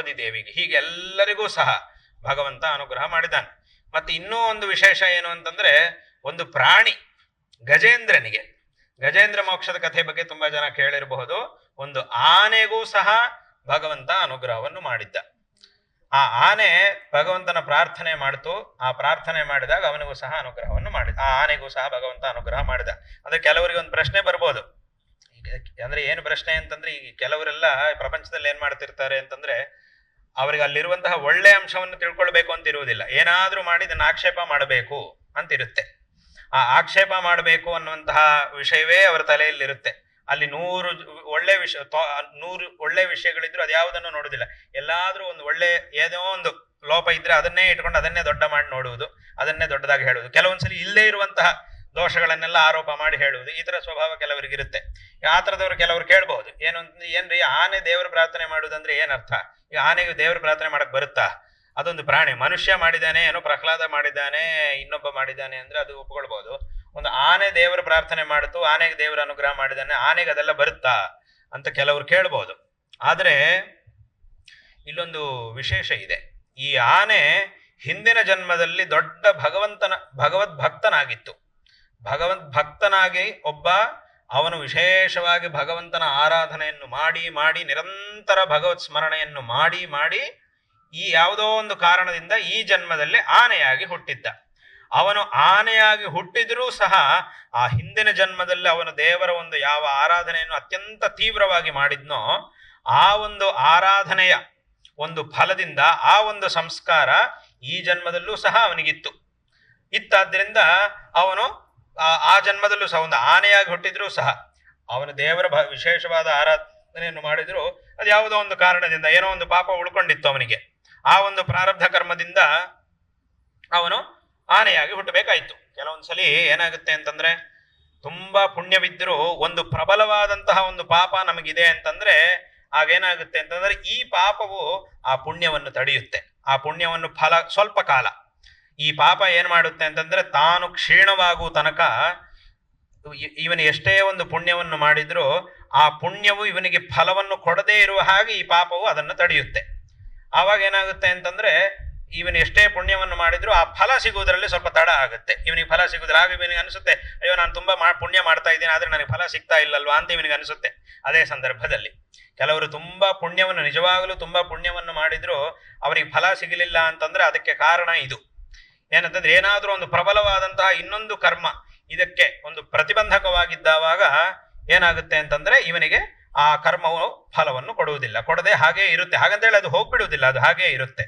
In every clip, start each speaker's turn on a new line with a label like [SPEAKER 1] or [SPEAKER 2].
[SPEAKER 1] ದ್ರೌಪದಿ ದೇವಿಗೆ, ಹೀಗೆ ಎಲ್ಲರಿಗೂ ಸಹ ಭಗವಂತ ಅನುಗ್ರಹ ಮಾಡಿದ್ದಾನೆ. ಮತ್ತೆ ಇನ್ನೂ ಒಂದು ವಿಶೇಷ ಏನು ಅಂತಂದ್ರೆ, ಒಂದು ಪ್ರಾಣಿ ಗಜೇಂದ್ರನಿಗೆ, ಗಜೇಂದ್ರ ಮೋಕ್ಷದ ಕಥೆ ಬಗ್ಗೆ ತುಂಬಾ ಜನ ಕೇಳಿರಬಹುದು. ಒಂದು ಆನೆಗೂ ಸಹ ಭಗವಂತ ಅನುಗ್ರಹವನ್ನು ಮಾಡಿದ್ದ. ಆ ಆನೆ ಭಗವಂತನ ಪ್ರಾರ್ಥನೆ ಮಾಡಿತು. ಆ ಪ್ರಾರ್ಥನೆ ಮಾಡಿದಾಗ ಅವನಿಗೂ ಸಹ ಅನುಗ್ರಹವನ್ನು ಮಾಡಿದ, ಆ ಆನೆಗೂ ಸಹ ಭಗವಂತ ಅನುಗ್ರಹ ಮಾಡಿದ. ಅಂದ್ರೆ ಕೆಲವರಿಗೆ ಒಂದು ಪ್ರಶ್ನೆ ಬರ್ಬೋದು, ಅಂದ್ರೆ ಏನು ಪ್ರಶ್ನೆ ಅಂತಂದ್ರೆ, ಈಗ ಕೆಲವರೆಲ್ಲ ಪ್ರಪಂಚದಲ್ಲಿ ಏನ್ ಮಾಡ್ತಿರ್ತಾರೆ ಅಂತಂದ್ರೆ, ಅವರಿಗೆ ಅಲ್ಲಿರುವಂತಹ ಒಳ್ಳೆ ಅಂಶವನ್ನು ತಿಳ್ಕೊಳ್ಬೇಕು ಅಂತ ಇರುವುದಿಲ್ಲ, ಏನಾದ್ರೂ ಮಾಡಿ ಇದನ್ನ ಆಕ್ಷೇಪ ಮಾಡಬೇಕು ಅಂತಿರುತ್ತೆ. ಆ ಆಕ್ಷೇಪ ಮಾಡಬೇಕು ಅನ್ನುವಂತಹ ವಿಷಯವೇ ಅವರ ತಲೆಯಲ್ಲಿರುತ್ತೆ. ಅಲ್ಲಿ 100 ಒಳ್ಳೆ ವಿಷಯಗಳಿದ್ರು ಅದ್ಯಾವುದನ್ನು ನೋಡುವುದಿಲ್ಲ. ಎಲ್ಲಾದ್ರೂ ಒಂದು ಒಳ್ಳೆ ಏನೋ ಒಂದು ಲೋಪ ಇದ್ರೆ ಅದನ್ನೇ ಇಟ್ಕೊಂಡು ಅದನ್ನೇ ದೊಡ್ಡ ಮಾಡಿ ನೋಡುವುದು, ಅದನ್ನೇ ದೊಡ್ಡದಾಗಿ ಹೇಳುವುದು. ಕೆಲವೊಂದ್ಸಲಿ ಇಲ್ಲೇ ಇರುವಂತಹ ದೋಷಗಳನ್ನೆಲ್ಲ ಆರೋಪ ಮಾಡಿ ಹೇಳುವುದು, ಈ ತರ ಸ್ವಭಾವ ಕೆಲವರಿಗಿರುತ್ತೆ. ಆ ಥರದವ್ರು ಕೆಲವರು ಕೇಳ್ಬಹುದು, ಏನ್ರಿ ಆನೆ ದೇವರ ಪ್ರಾರ್ಥನೆ ಮಾಡುವುದಂದ್ರೆ ಏನರ್ಥ? ಈಗ ಆನೆಗೆ ದೇವರ ಪ್ರಾರ್ಥನೆ ಮಾಡಕ್ ಬರುತ್ತಾ? ಅದೊಂದು ಪ್ರಾಣಿ. ಮನುಷ್ಯ ಮಾಡಿದ್ದಾನೆ, ಏನೋ ಪ್ರಹ್ಲಾದ ಮಾಡಿದ್ದಾನೆ, ಇನ್ನೊಬ್ಬ ಮಾಡಿದ್ದಾನೆ ಅಂದ್ರೆ ಅದು ಒಪ್ಕೊಳ್ಬಹುದು. ಒಂದು ಆನೆ ದೇವರ ಪ್ರಾರ್ಥನೆ ಮಾಡಿತು, ಆನೆಗೆ ದೇವರ ಅನುಗ್ರಹ ಮಾಡಿದ್ದಾನೆ, ಆನೆಗೆ ಅದೆಲ್ಲ ಬರುತ್ತಾ ಅಂತ ಕೆಲವರು ಕೇಳ್ಬಹುದು. ಆದ್ರೆ ಇಲ್ಲೊಂದು ವಿಶೇಷ ಇದೆ. ಈ ಆನೆ ಹಿಂದಿನ ಜನ್ಮದಲ್ಲಿ ದೊಡ್ಡ ಭಗವದ್ಭಕ್ತನಾಗಿತ್ತು. ಭಗವದ್ಭಕ್ತನಾಗಿ ಅವನು ವಿಶೇಷವಾಗಿ ಭಗವಂತನ ಆರಾಧನೆಯನ್ನು ಮಾಡಿ ನಿರಂತರ ಭಗವತ್ ಸ್ಮರಣೆಯನ್ನು ಮಾಡಿ ಈ ಯಾವುದೋ ಒಂದು ಕಾರಣದಿಂದ ಈ ಜನ್ಮದಲ್ಲಿ ಆನೆಯಾಗಿ ಹುಟ್ಟಿದ್ದ. ಅವನು ಆನೆಯಾಗಿ ಹುಟ್ಟಿದ್ರೂ ಸಹ ಆ ಹಿಂದಿನ ಜನ್ಮದಲ್ಲಿ ಅವನು ದೇವರ ಒಂದು ಯಾವ ಆರಾಧನೆಯನ್ನು ಅತ್ಯಂತ ತೀವ್ರವಾಗಿ ಮಾಡಿದ್ನೋ, ಆ ಒಂದು ಆರಾಧನೆಯ ಒಂದು ಫಲದಿಂದ ಆ ಒಂದು ಸಂಸ್ಕಾರ ಈ ಜನ್ಮದಲ್ಲೂ ಸಹ ಅವನಿಗಿತ್ತು. ಇತ್ತಾದ್ರಿಂದ ಅವನು ಆ ಜನ್ಮದಲ್ಲೂ ಸಹ ಒಂದು ಆನೆಯಾಗಿ ಹುಟ್ಟಿದ್ರೂ ಸಹ ಅವನು ದೇವರ ವಿಶೇಷವಾದ ಆರಾಧನೆಯನ್ನು ಮಾಡಿದ್ರು, ಅದು ಯಾವುದೋ ಒಂದು ಕಾರಣದಿಂದ ಏನೋ ಒಂದು ಪಾಪ ಉಳ್ಕೊಂಡಿತ್ತು ಅವನಿಗೆ. ಆ ಒಂದು ಪ್ರಾರಬ್ಧ ಕರ್ಮದಿಂದ ಅವನು ಆನೆಯಾಗಿ ಹುಟ್ಟಬೇಕಾಯ್ತು. ಕೆಲವೊಂದ್ಸಲಿ ಏನಾಗುತ್ತೆ ಅಂತಂದ್ರೆ, ತುಂಬಾ ಪುಣ್ಯವಿದ್ದರೂ ಒಂದು ಪ್ರಬಲವಾದಂತಹ ಒಂದು ಪಾಪ ನಮಗಿದೆ ಅಂತಂದ್ರೆ ಆಗೇನಾಗುತ್ತೆ ಅಂತಂದ್ರೆ, ಈ ಪಾಪವು ಆ ಪುಣ್ಯವನ್ನು ತಡೆಯುತ್ತೆ. ಆ ಪುಣ್ಯವನ್ನು ಫಲ ಸ್ವಲ್ಪ ಕಾಲ ಈ ಪಾಪ ಏನ್ ಮಾಡುತ್ತೆ ಅಂತಂದ್ರೆ, ತಾನು ಕ್ಷೀಣವಾಗುವ ತನಕ ಇವನು ಎಷ್ಟೇ ಒಂದು ಪುಣ್ಯವನ್ನು ಮಾಡಿದ್ರೂ ಆ ಪುಣ್ಯವು ಇವನಿಗೆ ಫಲವನ್ನು ಕೊಡದೇ ಇರುವ ಹಾಗೆ ಈ ಪಾಪವು ಅದನ್ನು ತಡೆಯುತ್ತೆ. ಆವಾಗ ಏನಾಗುತ್ತೆ ಅಂತಂದ್ರೆ, ಇವನು ಎಷ್ಟೇ ಪುಣ್ಯವನ್ನು ಮಾಡಿದ್ರು ಆ ಫಲ ಸಿಗುವುದರಲ್ಲಿ ಸ್ವಲ್ಪ ತಡ ಆಗುತ್ತೆ. ಇವನಿಗೆ ಫಲ ಸಿಗುವುದಿಲ್ಲ. ಆಗ ಇವನಿಗೆ ಅನಿಸುತ್ತೆ, ಅಯ್ಯೋ ನಾನು ತುಂಬಾ ಪುಣ್ಯ ಮಾಡ್ತಾ ಇದ್ದೀನಿ, ಆದ್ರೆ ನನಗೆ ಫಲ ಸಿಗ್ತಾ ಇಲ್ಲಲ್ವಾ ಅಂತ ಇವನಿಗೆ ಅನಿಸುತ್ತೆ. ಅದೇ ಸಂದರ್ಭದಲ್ಲಿ ಕೆಲವರು ತುಂಬಾ ಪುಣ್ಯವನ್ನು, ನಿಜವಾಗಲೂ ತುಂಬಾ ಪುಣ್ಯವನ್ನು ಮಾಡಿದ್ರು ಅವರಿಗೆ ಫಲ ಸಿಗಲಿಲ್ಲ ಅಂತಂದ್ರೆ ಅದಕ್ಕೆ ಕಾರಣ ಇದು ಏನಂತಂದ್ರೆ, ಏನಾದ್ರೂ ಒಂದು ಪ್ರಬಲವಾದಂತಹ ಇನ್ನೊಂದು ಕರ್ಮ ಇದಕ್ಕೆ ಒಂದು ಪ್ರತಿಬಂಧಕವಾಗಿದ್ದಾವಾಗ ಏನಾಗುತ್ತೆ ಅಂತಂದ್ರೆ ಇವನಿಗೆ ಆ ಕರ್ಮವು ಫಲವನ್ನು ಕೊಡದೆ ಹಾಗೇ ಇರುತ್ತೆ. ಹಾಗಂತೇಳಿ ಅದು ಹೋಗ್ಬಿಡುವುದಿಲ್ಲ, ಅದು ಹಾಗೇ ಇರುತ್ತೆ.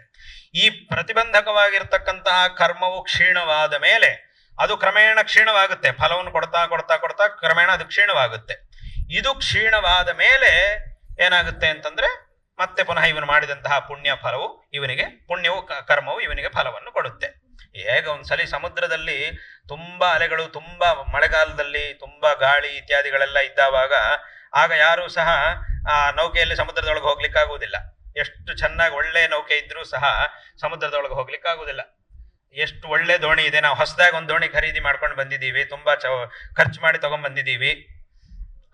[SPEAKER 1] ಈ ಪ್ರತಿಬಂಧಕವಾಗಿರ್ತಕ್ಕಂತಹ ಕರ್ಮವು ಕ್ಷೀಣವಾದ ಮೇಲೆ ಅದು ಕ್ರಮೇಣ ಕ್ಷೀಣವಾಗುತ್ತೆ. ಫಲವನ್ನು ಕೊಡ್ತಾ ಕ್ರಮೇಣ ಅದು ಕ್ಷೀಣವಾಗುತ್ತೆ. ಇದು ಕ್ಷೀಣವಾದ ಮೇಲೆ ಏನಾಗುತ್ತೆ ಅಂತಂದ್ರೆ, ಮತ್ತೆ ಪುನಃ ಇವನು ಮಾಡಿದಂತಹ ಪುಣ್ಯ ಫಲವು ಕರ್ಮವು ಇವನಿಗೆ ಫಲವನ್ನು ಕೊಡುತ್ತೆ. ಹೇಗೆ ಒಂದ್ಸಲಿ ಸಮುದ್ರದಲ್ಲಿ ತುಂಬಾ ಅಲೆಗಳು, ತುಂಬಾ ಮಳೆಗಾಲದಲ್ಲಿ ತುಂಬಾ ಗಾಳಿ ಇತ್ಯಾದಿಗಳೆಲ್ಲ ಇದ್ದಾವಾಗ ಆಗ ಯಾರು ಸಹ ಆ ನೌಕೆಯಲ್ಲಿ ಸಮುದ್ರದೊಳಗೆ ಹೋಗ್ಲಿಕ್ಕಾಗುವುದಿಲ್ಲ. ಎಷ್ಟು ಚೆನ್ನಾಗಿ ಒಳ್ಳೆ ನೌಕೆ ಇದ್ರೂ ಸಹ ಸಮುದ್ರದೊಳಗೆ ಹೋಗ್ಲಿಕ್ಕಾಗುವುದಿಲ್ಲ. ಎಷ್ಟು ಒಳ್ಳೆ ದೋಣಿ ಇದೆ, ನಾವು ಹೊಸದಾಗಿ ಒಂದು ದೋಣಿ ಖರೀದಿ ಮಾಡ್ಕೊಂಡು ಬಂದಿದ್ದೀವಿ, ತುಂಬಾ ಖರ್ಚು ಮಾಡಿ ತಗೊಂಡ್ ಬಂದಿದ್ದೀವಿ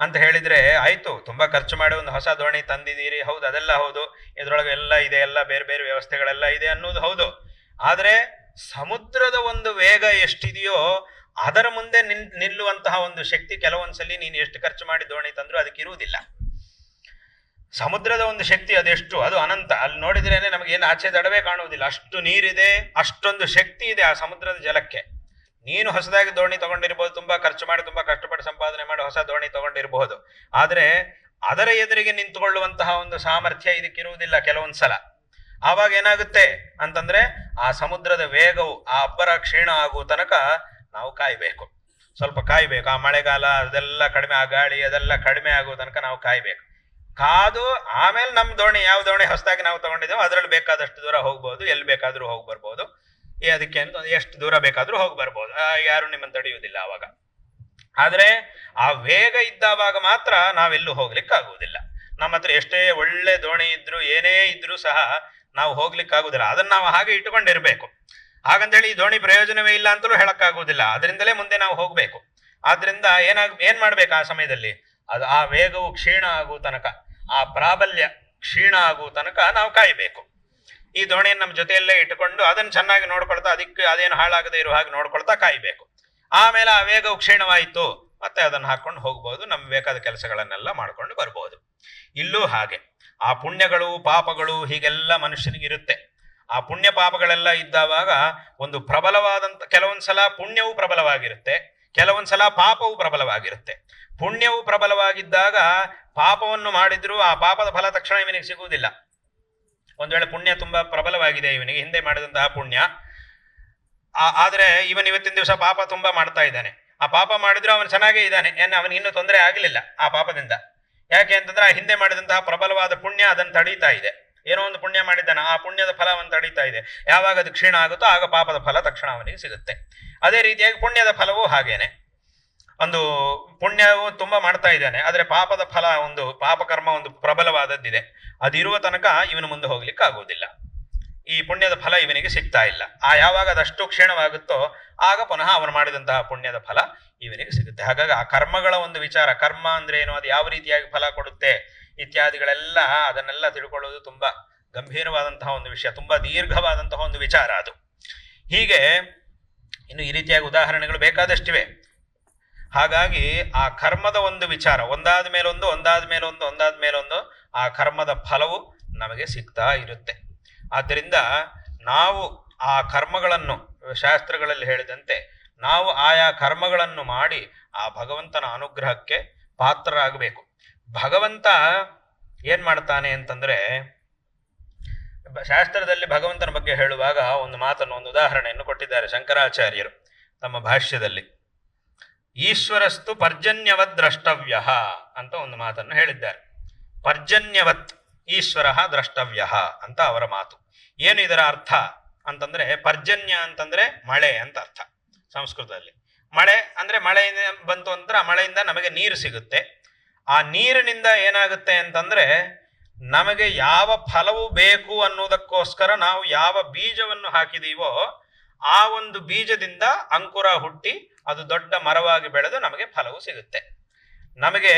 [SPEAKER 1] ಅಂತ ಹೇಳಿದ್ರೆ ಆಯ್ತು. ತುಂಬಾ ಖರ್ಚು ಮಾಡಿ ಒಂದು ಹೊಸ ದೋಣಿ ತಂದಿದ್ದೀರಿ, ಹೌದು, ಅದೆಲ್ಲ ಹೌದು, ಇದ್ರೊಳಗೆ ಎಲ್ಲ ಇದೆ, ಎಲ್ಲ ಬೇರೆ ಬೇರೆ ವ್ಯವಸ್ಥೆಗಳೆಲ್ಲ ಇದೆ ಅನ್ನೋದು ಹೌದು. ಆದ್ರೆ ಸಮುದ್ರದ ಒಂದು ವೇಗ ಎಷ್ಟಿದೆಯೋ ಅದರ ಮುಂದೆ ನಿಲ್ಲುವಂತಹ ಒಂದು ಶಕ್ತಿ ಕೆಲವೊಂದ್ಸಲಿ ನೀನು ಎಷ್ಟು ಖರ್ಚು ಮಾಡಿ ದೋಣಿ ತಂದ್ರೂ ಅದಕ್ಕೆ ಇರುವುದಿಲ್ಲ. ಸಮುದ್ರದ ಒಂದು ಶಕ್ತಿ ಅದೆಷ್ಟು, ಅದು ಅನಂತ. ಅಲ್ಲಿ ನೋಡಿದ್ರೇನೆ ನಮಗೇನು ಆಚೆ ದಡವೇ ಕಾಣುವುದಿಲ್ಲ, ಅಷ್ಟು ನೀರಿದೆ, ಅಷ್ಟೊಂದು ಶಕ್ತಿ ಇದೆ ಆ ಸಮುದ್ರದ ಜಲಕ್ಕೆ. ನೀನು ಹೊಸದಾಗಿ ದೋಣಿ ತಗೊಂಡಿರ್ಬೋದು, ತುಂಬಾ ಖರ್ಚು ಮಾಡಿ ತುಂಬಾ ಕಷ್ಟಪಟ್ಟು ಸಂಪಾದನೆ ಮಾಡಿ ಹೊಸ ದೋಣಿ ತಗೊಂಡಿರಬಹುದು, ಆದ್ರೆ ಅದರ ಎದುರಿಗೆ ನಿಂತುಕೊಳ್ಳುವಂತಹ ಒಂದು ಸಾಮರ್ಥ್ಯ ಇದಕ್ಕಿರುವುದಿಲ್ಲ ಕೆಲವೊಂದ್ಸಲ. ಆವಾಗ ಏನಾಗುತ್ತೆ ಅಂತಂದ್ರೆ, ಆ ಸಮುದ್ರದ ವೇಗವು ಆ ಅಬ್ಬರ ಕ್ಷೀಣ ಆಗುವ ತನಕ ನಾವು ಕಾಯ್ಬೇಕು, ಸ್ವಲ್ಪ ಕಾಯ್ಬೇಕು. ಆ ಮಳೆಗಾಲ ಅದೆಲ್ಲ ಕಡಿಮೆ, ಆ ಗಾಳಿ ಅದೆಲ್ಲ ಕಡಿಮೆ ಆಗುವ ತನಕ ನಾವು ಕಾಯ್ಬೇಕು. ಕಾದು ಆಮೇಲೆ ನಮ್ಮ ದೋಣಿ, ಯಾವ ದೋಣಿ ಹೊಸದಾಗಿ ನಾವು ತಗೊಂಡಿದ್ದೇವೆ ಅದರಲ್ಲಿ ಬೇಕಾದಷ್ಟು ದೂರ ಹೋಗ್ಬೋದು, ಎಲ್ಲಿ ಬೇಕಾದ್ರೂ ಹೋಗಿ ಬರ್ಬೋದು. ಅದಕ್ಕೆ ಎಷ್ಟು ದೂರ ಬೇಕಾದ್ರೂ ಹೋಗಿ ಬರ್ಬೋದು, ಯಾರು ನಿಮ್ಮನ್ನು ತಡೆಯುವುದಿಲ್ಲ ಆವಾಗ. ಆದ್ರೆ ಆ ವೇಗ ಇದ್ದಾವಾಗ ಮಾತ್ರ ನಾವೆಲ್ಲೂ ಹೋಗ್ಲಿಕ್ಕಾಗುವುದಿಲ್ಲ. ನಮ್ಮ ಹತ್ರ ಎಷ್ಟೇ ಒಳ್ಳೆ ದೋಣಿ ಇದ್ರು ಏನೇ ಇದ್ರೂ ಸಹ ನಾವು ಹೋಗ್ಲಿಕ್ಕಾಗುವುದಿಲ್ಲ. ಅದನ್ನ ನಾವು ಹಾಗೆ ಇಟ್ಟುಕೊಂಡಿರ್ಬೇಕು. ಹಾಗಂತೇಳಿ ಈ ದೋಣಿ ಪ್ರಯೋಜನವೇ ಇಲ್ಲ ಅಂತಲೂ ಹೇಳಕ್ಕಾಗುವುದಿಲ್ಲ, ಅದರಿಂದಲೇ ಮುಂದೆ ನಾವು ಹೋಗ್ಬೇಕು. ಆದ್ರಿಂದ ಏನ್ ಮಾಡ್ಬೇಕು ಆ ಸಮಯದಲ್ಲಿ, ಅದು ಆ ವೇಗವು ಕ್ಷೀಣ ಆಗುವ ತನಕ, ಆ ಪ್ರಾಬಲ್ಯ ಕ್ಷೀಣ ಆಗುವ ತನಕ ನಾವು ಕಾಯಬೇಕು. ಈ ದೋಣಿಯನ್ನು ನಮ್ಮ ಜೊತೆಯಲ್ಲೇ ಇಟ್ಟುಕೊಂಡು ಅದನ್ನು ಚೆನ್ನಾಗಿ ನೋಡ್ಕೊಳ್ತಾ, ಅದಕ್ಕೆ ಅದೇನು ಹಾಳಾಗದೇ ಇರುವ ಹಾಗೆ ನೋಡ್ಕೊಳ್ತಾ ಕಾಯಬೇಕು. ಆಮೇಲೆ ಆ ವೇಗವು ಕ್ಷೀಣವಾಯಿತು, ಮತ್ತೆ ಅದನ್ನು ಹಾಕೊಂಡು ಹೋಗ್ಬೋದು, ನಮ್ಗೆ ಬೇಕಾದ ಕೆಲಸಗಳನ್ನೆಲ್ಲ ಮಾಡ್ಕೊಂಡು ಬರ್ಬೋದು. ಇಲ್ಲೂ ಹಾಗೆ ಆ ಪುಣ್ಯಗಳು ಪಾಪಗಳು ಹೀಗೆಲ್ಲ ಮನುಷ್ಯನಿಗಿರುತ್ತೆ. ಆ ಪುಣ್ಯ ಪಾಪಗಳೆಲ್ಲ ಇದ್ದಾವಾಗ ಒಂದು ಪ್ರಬಲವಾದಂಥ, ಕೆಲವೊಂದ್ಸಲ ಪುಣ್ಯವು ಪ್ರಬಲವಾಗಿರುತ್ತೆ, ಕೆಲವೊಂದ್ಸಲ ಪಾಪವು ಪ್ರಬಲವಾಗಿರುತ್ತೆ. ಪುಣ್ಯವು ಪ್ರಬಲವಾಗಿದ್ದಾಗ ಪಾಪವನ್ನು ಮಾಡಿದ್ರೂ ಆ ಪಾಪದ ಫಲ ತಕ್ಷಣ ಇವನಿಗೆ ಸಿಗುವುದಿಲ್ಲ. ಒಂದು ವೇಳೆ ಪುಣ್ಯ ತುಂಬಾ ಪ್ರಬಲವಾಗಿದೆ, ಇವನಿಗೆ ಹಿಂದೆ ಮಾಡಿದಂತಹ ಪುಣ್ಯ, ಆದ್ರೆ ಇವತ್ತಿನ ದಿವಸ ಪಾಪ ತುಂಬಾ ಮಾಡ್ತಾ ಇದ್ದಾನೆ. ಆ ಪಾಪ ಮಾಡಿದ್ರು ಅವನು ಚೆನ್ನಾಗೇ ಇದ್ದಾನೆ, ಅವನಿಗೆ ಇನ್ನೂ ತೊಂದರೆ ಆಗಲಿಲ್ಲ ಆ ಪಾಪದಿಂದ. ಯಾಕೆ ಅಂತಂದ್ರೆ ಆ ಹಿಂದೆ ಮಾಡಿದಂತಹ ಪ್ರಬಲವಾದ ಪುಣ್ಯ ಅದನ್ನು ತಡೀತಾ ಇದೆ. ಏನೋ ಒಂದು ಪುಣ್ಯ ಮಾಡಿದ್ದಾನೆ, ಆ ಪುಣ್ಯದ ಫಲವನ್ನು ತಡೀತಾ ಇದೆ. ಯಾವಾಗ ಅದು ಕ್ಷೀಣ ಆಗುತ್ತೋ ಆಗ ಪಾಪದ ಫಲ ತಕ್ಷಣ ಅವನಿಗೆ ಸಿಗುತ್ತೆ. ಅದೇ ರೀತಿಯಾಗಿ ಪುಣ್ಯದ ಫಲವೂ ಹಾಗೇನೆ. ಒಂದು ಪುಣ್ಯವು ತುಂಬಾ ಮಾಡ್ತಾ ಇದ್ದಾನೆ, ಆದ್ರೆ ಪಾಪದ ಫಲ, ಒಂದು ಪಾಪಕರ್ಮ ಒಂದು ಪ್ರಬಲವಾದದ್ದಿದೆ, ಅದಿರುವ ತನಕ ಇವನು ಮುಂದೆ ಹೋಗ್ಲಿಕ್ಕೆ ಆಗುವುದಿಲ್ಲ. ಈ ಪುಣ್ಯದ ಫಲ ಇವನಿಗೆ ಸಿಗ್ತಾ ಇಲ್ಲ. ಯಾವಾಗ ಅದಷ್ಟು ಕ್ಷೀಣವಾಗುತ್ತೋ ಆಗ ಪುನಃ ಅವನು ಮಾಡಿದಂತಹ ಪುಣ್ಯದ ಫಲ ಇವನಿಗೆ ಸಿಗುತ್ತೆ. ಹಾಗಾಗಿ ಆ ಕರ್ಮಗಳ ಒಂದು ವಿಚಾರ, ಕರ್ಮ ಅಂದ್ರೆ ಏನು, ಅದು ಯಾವ ರೀತಿಯಾಗಿ ಫಲ ಕೊಡುತ್ತೆ ಇತ್ಯಾದಿಗಳೆಲ್ಲ, ಅದನ್ನೆಲ್ಲ ತಿಳ್ಕೊಳ್ಳೋದು ತುಂಬಾ ಗಂಭೀರವಾದಂತಹ ಒಂದು ವಿಷಯ, ತುಂಬಾ ದೀರ್ಘವಾದಂತಹ ಒಂದು ವಿಚಾರ ಅದು. ಹೀಗೆ ಇನ್ನು ಈ ರೀತಿಯಾಗಿ ಉದಾಹರಣೆಗಳು ಬೇಕಾದಷ್ಟಿವೆ. ಹಾಗಾಗಿ ಆ ಕರ್ಮದ ಒಂದು ವಿಚಾರ, ಒಂದಾದ ಮೇಲೊಂದು ಒಂದಾದ ಮೇಲೊಂದು ಒಂದಾದ ಮೇಲೊಂದು ಆ ಕರ್ಮದ ಫಲವು ನಮಗೆ ಸಿಗ್ತಾ ಇರುತ್ತೆ. ಆದ್ದರಿಂದ ನಾವು ಆ ಕರ್ಮಗಳನ್ನು, ಶಾಸ್ತ್ರಗಳಲ್ಲಿ ಹೇಳಿದಂತೆ ನಾವು ಆಯಾ ಕರ್ಮಗಳನ್ನು ಮಾಡಿ ಆ ಭಗವಂತನ ಅನುಗ್ರಹಕ್ಕೆ ಪಾತ್ರರಾಗಬೇಕು. ಭಗವಂತ ಏನ್ ಮಾಡ್ತಾನೆ ಅಂತಂದ್ರೆ, ಶಾಸ್ತ್ರದಲ್ಲಿ ಭಗವಂತನ ಬಗ್ಗೆ ಹೇಳುವಾಗ ಒಂದು ಮಾತನ್ನು, ಒಂದು ಉದಾಹರಣೆಯನ್ನು ಕೊಟ್ಟಿದ್ದಾರೆ ಶಂಕರಾಚಾರ್ಯರು ತಮ್ಮ ಭಾಷ್ಯದಲ್ಲಿ. ಈಶ್ವರಸ್ತು ಪರ್ಜನ್ಯವತ್ ದ್ರಷ್ಟವ್ಯ ಅಂತ ಒಂದು ಮಾತನ್ನು ಹೇಳಿದ್ದಾರೆ. ಪರ್ಜನ್ಯವತ್ ಈಶ್ವರ ದ್ರಷ್ಟವ್ಯ ಅಂತ ಅವರ ಮಾತು. ಏನು ಇದರ ಅರ್ಥ ಅಂತಂದ್ರೆ, ಪರ್ಜನ್ಯ ಅಂತಂದ್ರೆ ಮಳೆ ಅಂತ ಅರ್ಥ ಸಂಸ್ಕೃತದಲ್ಲಿ. ಮಳೆ ಅಂದ್ರೆ ಮಳೆಯಿಂದ ಬಂತು ಅಂದ್ರೆ ಆ ಮಳೆಯಿಂದ ನಮಗೆ ನೀರು ಸಿಗುತ್ತೆ. ಆ ನೀರಿನಿಂದ ಏನಾಗುತ್ತೆ ಅಂತಂದ್ರೆ, ನಮಗೆ ಯಾವ ಫಲವು ಬೇಕು ಅನ್ನೋದಕ್ಕೋಸ್ಕರ ನಾವು ಯಾವ ಬೀಜವನ್ನು ಹಾಕಿದೀವೋ ಆ ಒಂದು ಬೀಜದಿಂದ ಅಂಕುರ ಹುಟ್ಟಿ ಅದು ದೊಡ್ಡ ಮರವಾಗಿ ಬೆಳೆದು ನಮಗೆ ಫಲವು ಸಿಗುತ್ತೆ. ನನಗೆ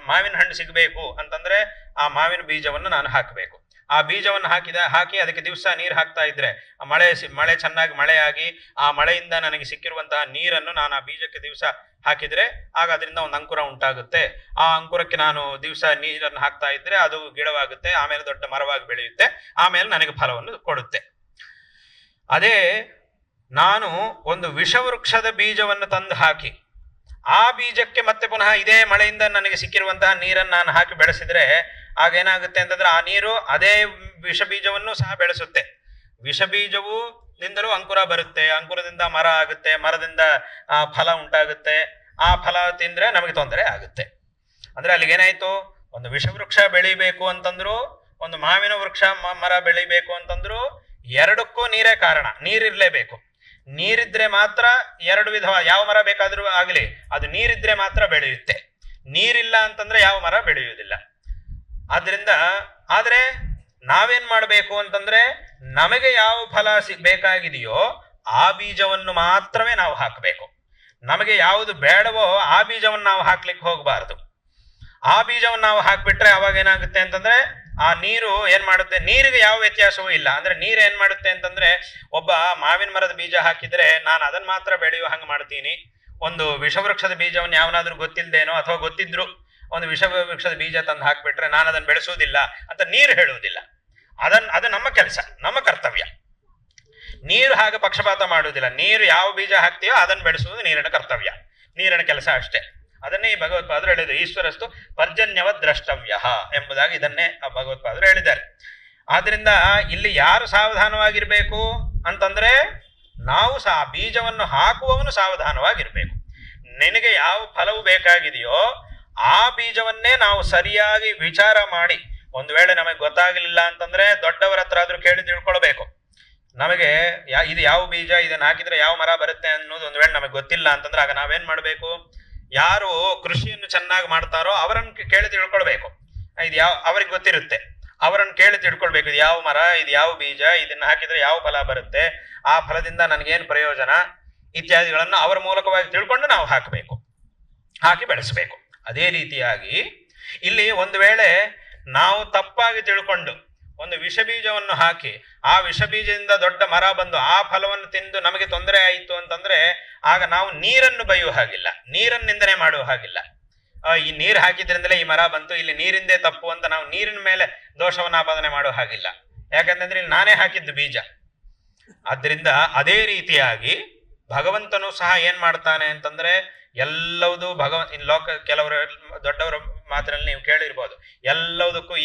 [SPEAKER 1] ಮಾವಿನ ಹಣ್ಣು ಸಿಗಬೇಕು ಅಂತಂದ್ರೆ ಆ ಮಾವಿನ ಬೀಜವನ್ನು ನಾನು ಹಾಕಬೇಕು. ಆ ಬೀಜವನ್ನು ಹಾಕಿ ಅದಕ್ಕೆ ದಿವಸ ನೀರು ಹಾಕ್ತಾ ಇದ್ರೆ ಮಳೆ ಚೆನ್ನಾಗಿ ಮಳೆಯಾಗಿ ಆ ಮಳೆಯಿಂದ ನನಗೆ ಸಿಕ್ಕಿರುವಂತಹ ನೀರನ್ನು ನಾನು ಆ ಬೀಜಕ್ಕೆ ದಿವಸ ಹಾಕಿದ್ರೆ ಆಗ ಅದರಿಂದ ಒಂದು ಅಂಕುರ ಉಂಟಾಗುತ್ತೆ. ಆ ಅಂಕುರಕ್ಕೆ ನಾನು ದಿವಸ ನೀರನ್ನು ಹಾಕ್ತಾ ಇದ್ರೆ ಅದು ಗಿಡವಾಗುತ್ತೆ, ಆಮೇಲೆ ದೊಡ್ಡ ಮರವಾಗಿ ಬೆಳೆಯುತ್ತೆ, ಆಮೇಲೆ ನನಗೆ ಫಲವನ್ನು ಕೊಡುತ್ತೆ. ಅದೇ ನಾನು ಒಂದು ವಿಷವೃಕ್ಷದ ಬೀಜವನ್ನು ತಂದು ಹಾಕಿ ಆ ಬೀಜಕ್ಕೆ ಮತ್ತೆ ಪುನಃ ಇದೇ ಮಳೆಯಿಂದ ನನಗೆ ಸಿಕ್ಕಿರುವಂತಹ ನೀರನ್ನು ನಾನು ಹಾಕಿ ಬೆಳೆಸಿದ್ರೆ ಆಗ ಏನಾಗುತ್ತೆ ಅಂತಂದ್ರೆ ಆ ನೀರು ಅದೇ ವಿಷ ಬೀಜವನ್ನು ಸಹ ಬೆಳೆಸುತ್ತೆ. ವಿಷ ಬೀಜವು ನಿಂದಲೂ ಅಂಕುರ ಬರುತ್ತೆ, ಅಂಕುರದಿಂದ ಮರ ಆಗುತ್ತೆ, ಮರದಿಂದ ಫಲ ಉಂಟಾಗುತ್ತೆ. ಆ ಫಲ ತಿಂದ್ರೆ ನಮಗೆ ತೊಂದರೆ ಆಗುತ್ತೆ. ಅಂದ್ರೆ ಅಲ್ಲಿಗೆ ಏನಾಯ್ತು, ಒಂದು ವಿಷವೃಕ್ಷ ಬೆಳಿಬೇಕು ಅಂತಂದ್ರು, ಒಂದು ಮಾವಿನ ವೃಕ್ಷ ಮರ ಬೆಳಿಬೇಕು ಅಂತಂದ್ರು, ಎರಡಕ್ಕೂ ನೀರೇ ಕಾರಣ. ನೀರಿರ್ಲೇಬೇಕು. ನೀರಿದ್ರೆ ಮಾತ್ರ ಎರಡು ವಿಧ, ಯಾವ ಮರ ಬೇಕಾದ್ರೂ ಆಗಲಿ ಅದು ನೀರಿದ್ರೆ ಮಾತ್ರ ಬೆಳೆಯುತ್ತೆ. ನೀರಿಲ್ಲ ಅಂತಂದ್ರೆ ಯಾವ ಮರ ಬೆಳೆಯುವುದಿಲ್ಲ. ಆದ್ರೆ ನಾವೇನ್ ಮಾಡಬೇಕು ಅಂತಂದ್ರೆ, ನಮಗೆ ಯಾವ ಫಲ ಬೇಕಾಗಿದೆಯೋ ಆ ಬೀಜವನ್ನು ಮಾತ್ರವೇ ನಾವು ಹಾಕಬೇಕು. ನಮಗೆ ಯಾವುದು ಬೇಡವೋ ಆ ಬೀಜವನ್ನು ನಾವು ಹಾಕ್ಲಿಕ್ಕೆ ಹೋಗಬಾರದು. ಆ ಬೀಜವನ್ನು ನಾವು ಹಾಕ್ಬಿಟ್ರೆ ಅವಾಗ ಏನಾಗುತ್ತೆ ಅಂತಂದ್ರೆ, ಆ ನೀರು ಏನ್ ಮಾಡುತ್ತೆ, ನೀರಿಗೆ ಯಾವ ವ್ಯತ್ಯಾಸವೂ ಇಲ್ಲ. ಅಂದ್ರೆ ನೀರು ಏನ್ ಮಾಡುತ್ತೆ ಅಂತಂದ್ರೆ, ಒಬ್ಬ ಮಾವಿನ ಮರದ ಬೀಜ ಹಾಕಿದ್ರೆ ನಾನು ಅದನ್ನ ಮಾತ್ರ ಬೆಳೆಯುವ ಹಂಗೆ ಮಾಡ್ತೀನಿ. ಒಂದು ವಿಷವೃಕ್ಷದ ಬೀಜವನ್ನು ಯಾವನಾದ್ರೂ ಗೊತ್ತಿಲ್ದೇನೋ ಅಥವಾ ಗೊತ್ತಿದ್ರು ಒಂದು ವಿಷವೃಕ್ಷದ ಬೀಜ ತಂದು ಹಾಕ್ಬಿಟ್ರೆ ನಾನು ಅದನ್ನು ಬೆಳೆಸುವುದಿಲ್ಲ ಅಂತ ನೀರು ಹೇಳುವುದಿಲ್ಲ. ಅದು ನಮ್ಮ ಕೆಲಸ, ನಮ್ಮ ಕರ್ತವ್ಯ. ನೀರು ಹಾಗೆ ಪಕ್ಷಪಾತ ಮಾಡುವುದಿಲ್ಲ. ನೀರು ಯಾವ ಬೀಜ ಹಾಕ್ತೀಯೋ ಅದನ್ನು ಬೆಳೆಸುವುದು ನೀರಿನ ಕರ್ತವ್ಯ, ನೀರಿನ ಕೆಲಸ ಅಷ್ಟೇ. ಅದನ್ನೇ ಈ ಭಗವತ್ಪಾದರು ಹೇಳಿದ್ರು, ಈಶ್ವರಸ್ತು ಪರ್ಜನ್ಯವ ದ್ರಷ್ಟವ್ಯ ಎಂಬುದಾಗಿ ಇದನ್ನೇ ಭಗವತ್ಪಾದರು ಹೇಳಿದ್ದಾರೆ. ಆದ್ರಿಂದ ಇಲ್ಲಿ ಯಾರು ಸಾವಧಾನವಾಗಿರ್ಬೇಕು ಅಂತಂದ್ರೆ, ನಾವು ಸಹ ಬೀಜವನ್ನು ಹಾಕುವವನು ಸಾವಧಾನವಾಗಿರ್ಬೇಕು. ನಿನಗೆ ಯಾವ ಫಲವು ಬೇಕಾಗಿದೆಯೋ ಆ ಬೀಜವನ್ನೇ ನಾವು ಸರಿಯಾಗಿ ವಿಚಾರ ಮಾಡಿ, ಒಂದು ವೇಳೆ ನಮಗೆ ಗೊತ್ತಾಗಲಿಲ್ಲ ಅಂತಂದ್ರೆ ದೊಡ್ಡವರ ಹತ್ರ ಆದ್ರೂ ಕೇಳಿ ತಿಳ್ಕೊಳ್ಬೇಕು. ನಮಗೆ ಇದು ಯಾವ ಬೀಜ, ಇದನ್ನ ಹಾಕಿದ್ರೆ ಯಾವ ಮರ ಬರುತ್ತೆ ಅನ್ನೋದು ಒಂದು ವೇಳೆ ನಮಗೆ ಗೊತ್ತಿಲ್ಲ ಅಂತಂದ್ರೆ ಆಗ ನಾವೇನ್ ಮಾಡ್ಬೇಕು, ಯಾರು ಕೃಷಿಯನ್ನು ಚೆನ್ನಾಗಿ ಮಾಡ್ತಾರೋ ಅವರನ್ನು ಕೇಳಿ ತಿಳ್ಕೊಳ್ಬೇಕು. ಇದು ಅವ್ರಿಗೆ ಗೊತ್ತಿರುತ್ತೆ, ಅವರನ್ನು ಕೇಳಿ ತಿಳ್ಕೊಳ್ಬೇಕು. ಇದು ಯಾವ ಮರ, ಇದು ಯಾವ ಬೀಜ, ಇದನ್ನ ಹಾಕಿದ್ರೆ ಯಾವ ಫಲ ಬರುತ್ತೆ, ಆ ಫಲದಿಂದ ನನಗೇನು ಪ್ರಯೋಜನ ಇತ್ಯಾದಿಗಳನ್ನು ಅವರ ಮೂಲಕವಾಗಿ ತಿಳ್ಕೊಂಡು ನಾವು ಹಾಕಬೇಕು, ಹಾಕಿ ಬೆಳೆಸಬೇಕು. ಅದೇ ರೀತಿಯಾಗಿ ಇಲ್ಲಿ ಒಂದು ವೇಳೆ ನಾವು ತಪ್ಪಾಗಿ ತಿಳ್ಕೊಂಡು ಒಂದು ವಿಷ ಬೀಜವನ್ನು ಹಾಕಿ ಆ ವಿಷ ಬೀಜದಿಂದ ದೊಡ್ಡ ಮರ ಬಂದು ಆ ಫಲವನ್ನು ತಿಂದು ನಮಗೆ ತೊಂದರೆ ಆಯಿತು ಅಂತಂದ್ರೆ ಆಗ ನಾವು ನೀರನ್ನು ಬಯ್ಯುವ ಹಾಗಿಲ್ಲ, ನೀರನ್ನು ನಿಂದನೆ ಮಾಡುವ ಹಾಗಿಲ್ಲ. ಈ ನೀರು ಹಾಕಿದ್ರಿಂದಲೇ ಈ ಮರ ಬಂತು, ಇಲ್ಲಿ ನೀರಿಂದೇ ತಪ್ಪು ಅಂತ ನಾವು ನೀರಿನ ಮೇಲೆ ದೋಷವನ್ನು ಆಪಾದನೆ ಮಾಡುವ ಹಾಗಿಲ್ಲ. ಯಾಕಂತಂದ್ರೆ ಇಲ್ಲಿ ನಾನೇ ಹಾಕಿದ್ದು ಬೀಜ. ಆದ್ರಿಂದ ಅದೇ ರೀತಿಯಾಗಿ ಭಗವಂತನು ಸಹ ಏನ್ ಮಾಡ್ತಾನೆ ಅಂತಂದ್ರೆ ಎಲ್ಲವುದು ಕೆಲವರು ದೊಡ್ಡವರ ಮಾತಿನಲ್ಲಿ ನೀವು ಕೇಳಿರ್ಬೋದು, ಎಲ್ಲದಕ್ಕೂ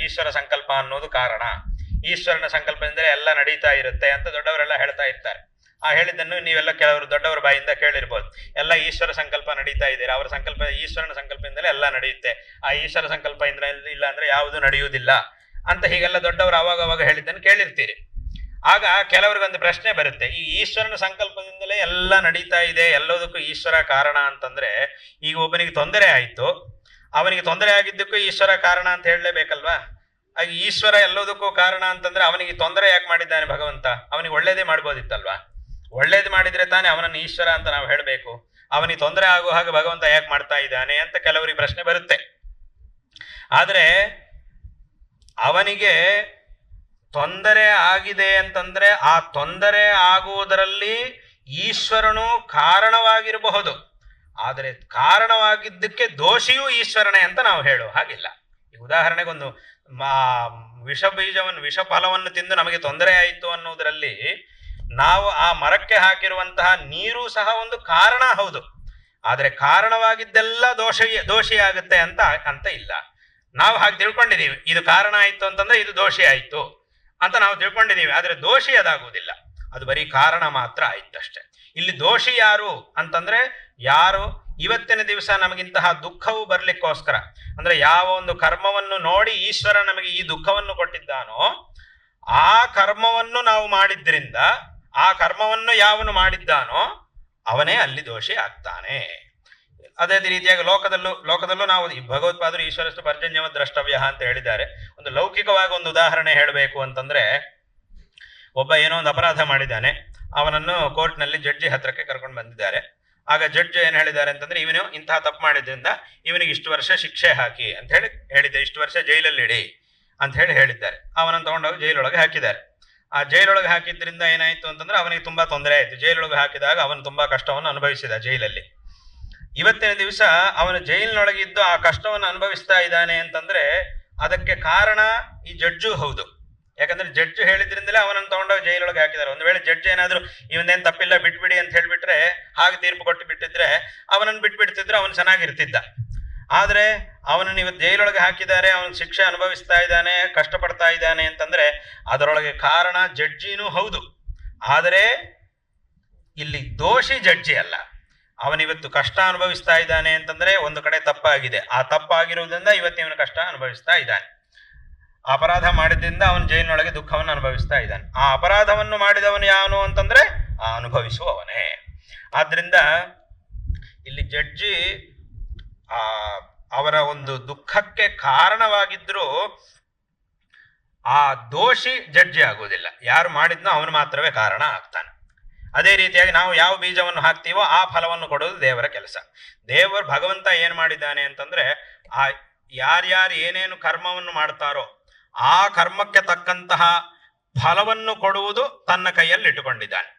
[SPEAKER 1] ಈಶ್ವರ ಸಂಕಲ್ಪ ಅನ್ನೋದು ಕಾರಣ, ಈಶ್ವರನ ಸಂಕಲ್ಪದಿಂದಲೇ ಎಲ್ಲ ನಡೀತಾ ಇರುತ್ತೆ ಅಂತ ದೊಡ್ಡವರೆಲ್ಲ ಹೇಳ್ತಾ ಇರ್ತಾರೆ. ಆ ಹೇಳಿದ್ದನ್ನು ನೀವೆಲ್ಲ ಕೆಲವರು ದೊಡ್ಡವರ ಬಾಯಿಂದ ಕೇಳಿರ್ಬೋದು. ಎಲ್ಲ ಈಶ್ವರ ಸಂಕಲ್ಪ ನಡೀತಾ ಇದ್ದೀರಾ, ಅವರ ಸಂಕಲ್ಪ ಈಶ್ವರನ ಸಂಕಲ್ಪದಿಂದಲೇ ಎಲ್ಲ ನಡೆಯುತ್ತೆ, ಆ ಈಶ್ವರ ಸಂಕಲ್ಪ ಇಲ್ಲ ಅಂದ್ರೆ ಯಾವುದು ನಡೆಯುವುದಿಲ್ಲ ಅಂತ ಹೀಗೆಲ್ಲ ದೊಡ್ಡವರು ಅವಾಗ ಹೇಳಿದ್ದನ್ನು ಕೇಳಿರ್ತೀರಿ. ಆಗ ಕೆಲವರಿಗೊಂದು ಪ್ರಶ್ನೆ ಬರುತ್ತೆ, ಈ ಈಶ್ವರನ ಸಂಕಲ್ಪದಿಂದಲೇ ಎಲ್ಲ ನಡೀತಾ ಇದೆ, ಎಲ್ಲದಕ್ಕೂ ಈಶ್ವರ ಕಾರಣ ಅಂತಂದ್ರೆ ಈಗ ಒಬ್ಬನಿಗೆ ತೊಂದರೆ ಆಯ್ತು, ಅವನಿಗೆ ತೊಂದರೆ ಆಗಿದ್ದಕ್ಕೂ ಈಶ್ವರ ಕಾರಣ ಅಂತ ಹೇಳಲೇಬೇಕಲ್ವಾ? ಆಗ ಈಶ್ವರ ಎಲ್ಲದಕ್ಕೂ ಕಾರಣ ಅಂತಂದ್ರೆ ಅವನಿಗೆ ತೊಂದರೆ ಯಾಕೆ ಮಾಡಿದ್ದಾನೆ ಭಗವಂತ? ಅವನಿಗೆ ಒಳ್ಳೇದೇ ಮಾಡ್ಬೋದಿತ್ತಲ್ವಾ? ಒಳ್ಳೇದು ಮಾಡಿದ್ರೆ ತಾನೇ ಅವನನ್ನು ಈಶ್ವರ ಅಂತ ನಾವು ಹೇಳಬೇಕು. ಅವನಿಗೆ ತೊಂದರೆ ಆಗುವ ಹಾಗೆ ಭಗವಂತ ಯಾಕೆ ಮಾಡ್ತಾ ಇದ್ದಾನೆ ಅಂತ ಕೆಲವರಿಗೆ ಪ್ರಶ್ನೆ ಬರುತ್ತೆ. ಆದ್ರೆ ಅವನಿಗೆ ತೊಂದರೆ ಆಗಿದೆ ಅಂತಂದ್ರೆ ಆ ತೊಂದರೆ ಆಗುವುದರಲ್ಲಿ ಈಶ್ವರನು ಕಾರಣವಾಗಿರಬಹುದು, ಆದರೆ ಕಾರಣವಾಗಿದ್ದಕ್ಕೆ ದೋಷಿಯೂ ಈಶ್ವರನೇ ಅಂತ ನಾವು ಹೇಳುವ ಹಾಗಿಲ್ಲ. ಈ ಉದಾಹರಣೆಗೊಂದು ವಿಷ ಬೀಜವನ್ನು ವಿಷ ಫಲವನ್ನು ತಿಂದು ನಮಗೆ ತೊಂದರೆ ಆಯಿತು ಅನ್ನೋದರಲ್ಲಿ ನಾವು ಆ ಮರಕ್ಕೆ ಹಾಕಿರುವಂತಹ ನೀರು ಸಹ ಒಂದು ಕಾರಣ ಹೌದು, ಆದರೆ ಕಾರಣವಾಗಿದ್ದೆಲ್ಲ ದೋಷಿ ಆಗುತ್ತೆ ಅಂತ ಇಲ್ಲ. ನಾವು ಹಾಗೆ ತಿಳ್ಕೊಂಡಿದ್ದೀವಿ, ಇದು ಕಾರಣ ಆಯ್ತು ಅಂತಂದ್ರೆ ಇದು ದೋಷಿ ಆಯ್ತು ಅಂತ ನಾವು ತಿಳ್ಕೊಂಡಿದ್ದೀವಿ. ಆದ್ರೆ ದೋಷಿ ಅದಾಗುವುದಿಲ್ಲ, ಅದು ಬರೀ ಕಾರಣ ಮಾತ್ರ ಆಯ್ತಷ್ಟೆ. ಇಲ್ಲಿ ದೋಷಿ ಯಾರು ಅಂತಂದ್ರೆ ಯಾರು ಇವತ್ತಿನ ದಿವಸ ನಮಗಿಂತಹ ದುಃಖವು ಬರ್ಲಿಕ್ಕೋಸ್ಕರ, ಅಂದ್ರೆ ಯಾವ ಒಂದು ಕರ್ಮವನ್ನು ನೋಡಿ ಈಶ್ವರ ನಮಗೆ ಈ ದುಃಖವನ್ನು ಕೊಟ್ಟಿದ್ದಾನೋ ಆ ಕರ್ಮವನ್ನು ನಾವು ಮಾಡಿದ್ರಿಂದ ಆ ಕರ್ಮವನ್ನು ಯಾವನು ಅವನೇ ಅಲ್ಲಿ ದೋಷಿ ಆಗ್ತಾನೆ. ಅದೇ ರೀತಿಯಾಗಿ ಲೋಕದಲ್ಲೂ ನಾವು ಭಗವತ್ಪಾದರು ಈಶ್ವರಸ್ತು ಪರ್ಜನ್ಯವ ದ್ರಷ್ಟವ್ಯ ಅಂತ ಹೇಳಿದ್ದಾರೆ. ಒಂದು ಲೌಕಿಕವಾಗಿ ಒಂದು ಉದಾಹರಣೆ ಹೇಳಬೇಕು ಅಂತಂದ್ರೆ, ಒಬ್ಬ ಏನೋ ಒಂದು ಅಪರಾಧ ಮಾಡಿದ್ದಾನೆ, ಅವನನ್ನು ಕೋರ್ಟ್ನಲ್ಲಿ ಜಡ್ಜಿ ಹತ್ರಕ್ಕೆ ಕರ್ಕೊಂಡು ಬಂದಿದ್ದಾರೆ. ಆಗ ಜಡ್ಜ್ ಏನ್ ಹೇಳಿದ್ದಾರೆ ಅಂತಂದ್ರೆ, ಇವನು ಇಂತಹ ತಪ್ಪು ಮಾಡಿದ್ರಿಂದ ಇವನಿಗೆ ಇಷ್ಟು ವರ್ಷ ಶಿಕ್ಷೆ ಹಾಕಿ ಅಂತ ಹೇಳಿದ್ದೆ, ಇಷ್ಟು ವರ್ಷ ಜೈಲಲ್ಲಿ ಇಡಿ ಅಂತ ಹೇಳಿದ್ದಾರೆ. ಅವನನ್ನು ತಗೊಂಡೋಗಿ ಜೈಲೊಳಗೆ ಹಾಕಿದ್ದಾರೆ. ಆ ಜೈಲೊಳಗೆ ಹಾಕಿದ್ರಿಂದ ಏನಾಯ್ತು ಅಂತಂದ್ರೆ ಅವನಿಗೆ ತುಂಬಾ ತೊಂದರೆ ಆಯ್ತು. ಜೈಲೊಳಗೆ ಹಾಕಿದಾಗ ಅವನು ತುಂಬಾ ಕಷ್ಟವನ್ನು ಅನುಭವಿಸಿದ ಜೈಲಲ್ಲಿ. ಇವತ್ತಿನ ದಿವಸ ಅವನು ಜೈಲಿನೊಳಗಿದ್ದು ಆ ಕಷ್ಟವನ್ನು ಅನುಭವಿಸ್ತಾ ಇದ್ದಾನೆ ಅಂತಂದ್ರೆ ಅದಕ್ಕೆ ಕಾರಣ ಈ ಜಡ್ಜು ಹೌದು. ಯಾಕಂದ್ರೆ ಜಡ್ಜ್ ಹೇಳಿದ್ರಿಂದಲೇ ಅವನನ್ನು ತಗೊಂಡೋಗಿ ಜೈಲೊಳಗೆ ಹಾಕಿದ್ದಾರೆ. ಒಂದು ವೇಳೆ ಜಡ್ಜ್ ಏನಾದ್ರು ಇವನೇನ್ ತಪ್ಪಿಲ್ಲ ಬಿಟ್ಬಿಡಿ ಅಂತ ಹೇಳ್ಬಿಟ್ರೆ, ಹಾಗೆ ತೀರ್ಪು ಕೊಟ್ಟು ಬಿಟ್ಟಿದ್ರೆ ಅವನನ್ನು ಬಿಟ್ಬಿಡ್ತಿದ್ರೆ ಅವನು ಚೆನ್ನಾಗಿರ್ತಿದ್ದ. ಆದ್ರೆ ಅವನನ್ನು ಇವತ್ತು ಜೈಲೊಳಗೆ ಹಾಕಿದ್ದಾರೆ, ಅವನು ಶಿಕ್ಷೆ ಅನುಭವಿಸ್ತಾ ಇದ್ದಾನೆ, ಕಷ್ಟಪಡ್ತಾ ಇದ್ದಾನೆ ಅಂತಂದ್ರೆ ಅದರೊಳಗೆ ಕಾರಣ ಜಡ್ಜಿನೂ ಹೌದು. ಆದರೆ ಇಲ್ಲಿ ದೋಷಿ ಜಡ್ಜಿ ಅಲ್ಲ. ಅವನಿವತ್ತು ಕಷ್ಟ ಅನುಭವಿಸ್ತಾ ಇದ್ದಾನೆ ಅಂತಂದ್ರೆ ಒಂದು ಕಡೆ ತಪ್ಪಾಗಿದೆ, ಆ ತಪ್ಪಾಗಿರುವುದರಿಂದ ಇವತ್ತು ಇವನು ಕಷ್ಟ ಅನುಭವಿಸ್ತಾ ಇದ್ದಾನೆ. ಅಪರಾಧ ಮಾಡಿದ್ರಿಂದ ಅವನು ಜೈಲಿನೊಳಗೆ ದುಃಖವನ್ನು ಅನುಭವಿಸ್ತಾ ಇದ್ದಾನೆ. ಆ ಅಪರಾಧವನ್ನು ಮಾಡಿದವನು ಯಾವನು ಅಂತಂದ್ರೆ ಆ ಅನುಭವಿಸುವವನೇ. ಆದ್ರಿಂದ ಇಲ್ಲಿ ಜಡ್ಜಿ ಅವರ ಒಂದು ದುಃಖಕ್ಕೆ ಕಾರಣವಾಗಿದ್ರೂ ಆ ದೋಷಿ ಜಡ್ಜಿ ಆಗುವುದಿಲ್ಲ. ಯಾರು ಮಾಡಿದ್ನೋ ಅವನು ಮಾತ್ರವೇ ಕಾರಣ ಆಗ್ತಾನೆ. ಅದೇ ರೀತಿಯಾಗಿ ನಾವು ಯಾವ ಬೀಜವನ್ನು ಹಾಕ್ತೀವೋ ಆ ಫಲವನ್ನು ಕೊಡೋದು ದೇವರ ಕೆಲಸ. ಭಗವಂತ ಏನ್ ಮಾಡಿದ್ದಾನೆ ಅಂತಂದ್ರೆ, ಆ ಯಾರ್ಯಾರು ಏನೇನು ಕರ್ಮವನ್ನು ಮಾಡ್ತಾರೋ ಆ ಕರ್ಮಕ್ಕೆ ತಕ್ಕಂತಹ ಫಲವನ್ನು ಕೊಡುವುದು ತನ್ನ ಕೈಯಲ್ಲಿ ಇಟ್ಟುಕೊಂಡಿದ್ದಾನೆ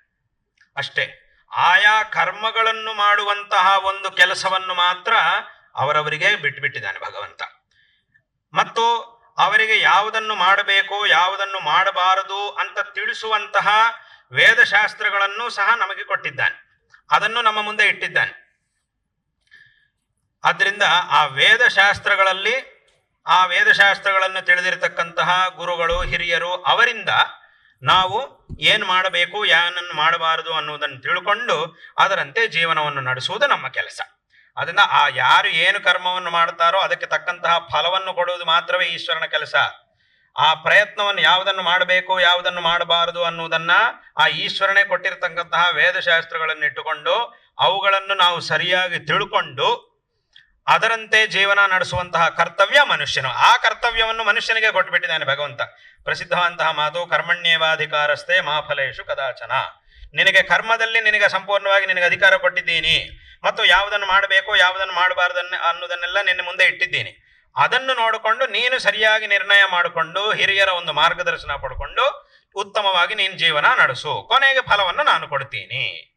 [SPEAKER 1] ಅಷ್ಟೇ. ಆಯಾ ಕರ್ಮಗಳನ್ನು ಮಾಡುವಂತಹ ಒಂದು ಕೆಲಸವನ್ನು ಮಾತ್ರ ಅವರವರಿಗೆ ಬಿಟ್ಟುಬಿಟ್ಟಿದ್ದಾನೆ ಭಗವಂತ. ಮತ್ತು ಅವರಿಗೆ ಯಾವುದನ್ನು ಮಾಡಬೇಕು ಯಾವುದನ್ನು ಮಾಡಬಾರದು ಅಂತ ತಿಳಿಸುವಂತಹ ವೇದಶಾಸ್ತ್ರಗಳನ್ನು ಸಹ ನಮಗೆ ಕೊಟ್ಟಿದ್ದಾನೆ, ಅದನ್ನು ನಮ್ಮ ಮುಂದೆ ಇಟ್ಟಿದ್ದಾನೆ. ಆದ್ದರಿಂದ ಆ ವೇದಶಾಸ್ತ್ರಗಳನ್ನು ತಿಳಿದಿರತಕ್ಕಂತಹ ಗುರುಗಳು ಹಿರಿಯರು ಅವರಿಂದ ನಾವು ಏನು ಮಾಡಬೇಕು ಏನನ್ನು ಮಾಡಬಾರದು ಅನ್ನುವುದನ್ನು ತಿಳ್ಕೊಂಡು ಅದರಂತೆ ಜೀವನವನ್ನು ನಡೆಸುವುದು ನಮ್ಮ ಕೆಲಸ. ಅದರಿಂದ ಆ ಯಾರು ಏನು ಕರ್ಮವನ್ನು ಮಾಡ್ತಾರೋ ಅದಕ್ಕೆ ತಕ್ಕಂತಹ ಫಲವನ್ನು ಕೊಡುವುದು ಮಾತ್ರವೇ ಈಶ್ವರನ ಕೆಲಸ. ಆ ಪ್ರಯತ್ನವನ್ನು ಯಾವುದನ್ನು ಮಾಡಬೇಕು ಯಾವುದನ್ನು ಮಾಡಬಾರದು ಅನ್ನುವುದನ್ನ ಆ ಈಶ್ವರನೇ ಕೊಟ್ಟಿರತಕ್ಕಂತಹ ವೇದಶಾಸ್ತ್ರಗಳನ್ನು ಇಟ್ಟುಕೊಂಡು ಅವುಗಳನ್ನು ನಾವು ಸರಿಯಾಗಿ ತಿಳ್ಕೊಂಡು ಅದರಂತೆ ಜೀವನ ನಡೆಸುವಂತಹ ಕರ್ತವ್ಯ ಮನುಷ್ಯನು. ಆ ಕರ್ತವ್ಯವನ್ನು ಮನುಷ್ಯನಿಗೆ ಕೊಟ್ಟುಬಿಟ್ಟಿದ್ದಾನೆ ಭಗವಂತ. ಪ್ರಸಿದ್ಧವಂತಹ ಮಾತು ಕರ್ಮಣ್ಯೇವಾಧಿಕಾರಸ್ಥೆ ಮಾ ಫಲೇಶು ಕದಾಚನ. ನಿನಗೆ ಕರ್ಮದಲ್ಲಿ ನಿನಗೆ ಸಂಪೂರ್ಣವಾಗಿ ನಿನಗೆ ಅಧಿಕಾರ ಕೊಟ್ಟಿದ್ದೀನಿ, ಮತ್ತು ಯಾವುದನ್ನು ಮಾಡಬೇಕು ಯಾವುದನ್ನು ಮಾಡಬಾರದನ್ನ ಅನ್ನೋದನ್ನೆಲ್ಲ ನಿನ್ನ ಮುಂದೆ ಇಟ್ಟಿದ್ದೀನಿ. ಅದನ್ನು ನೋಡಿಕೊಂಡು ನೀನು ಸರಿಯಾಗಿ ನಿರ್ಣಯ ಮಾಡಿಕೊಂಡು ಹಿರಿಯರ ಒಂದು ಮಾರ್ಗದರ್ಶನ ಪಡ್ಕೊಂಡು ಉತ್ತಮವಾಗಿ ನೀನು ಜೀವನ ನಡೆಸು, ಕೊನೆಗೆ ಫಲವನ್ನು ನಾನು ಕೊಡ್ತೀನಿ.